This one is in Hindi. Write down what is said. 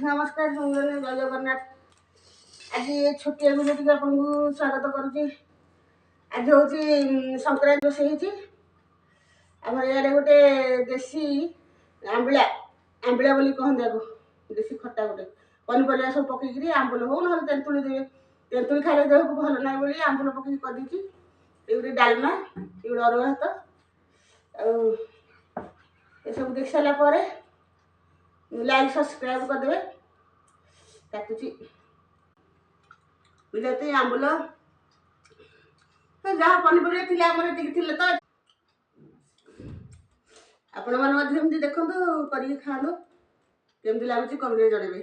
नमस्कार जय जगन्नाथ। आज छोटिया भिडियो टी आपको स्वागत करुच्ची। आज हूँ संक्रांति रोषे आम इे गोटे देसी आंबिला आंबिला बोली कहते आपको देसी खट्टा गोटे पनीपरिया सब पकईकि आंबुल हो ना तेंतुली देवे तेंतुली खाइले देह को भल ना बोली आंबुल पकईकि करदेची। ये गोटे डालमा ये गोटे अरुआ भात सब देख सारापर लाइक सब्सक्राइब करदे। काटुची बिलाती आंबुल जहाँ पनीपरिया थी तो आपण मैंने देखु कर खाँतु केमती लगुच कमेंट जनइबे।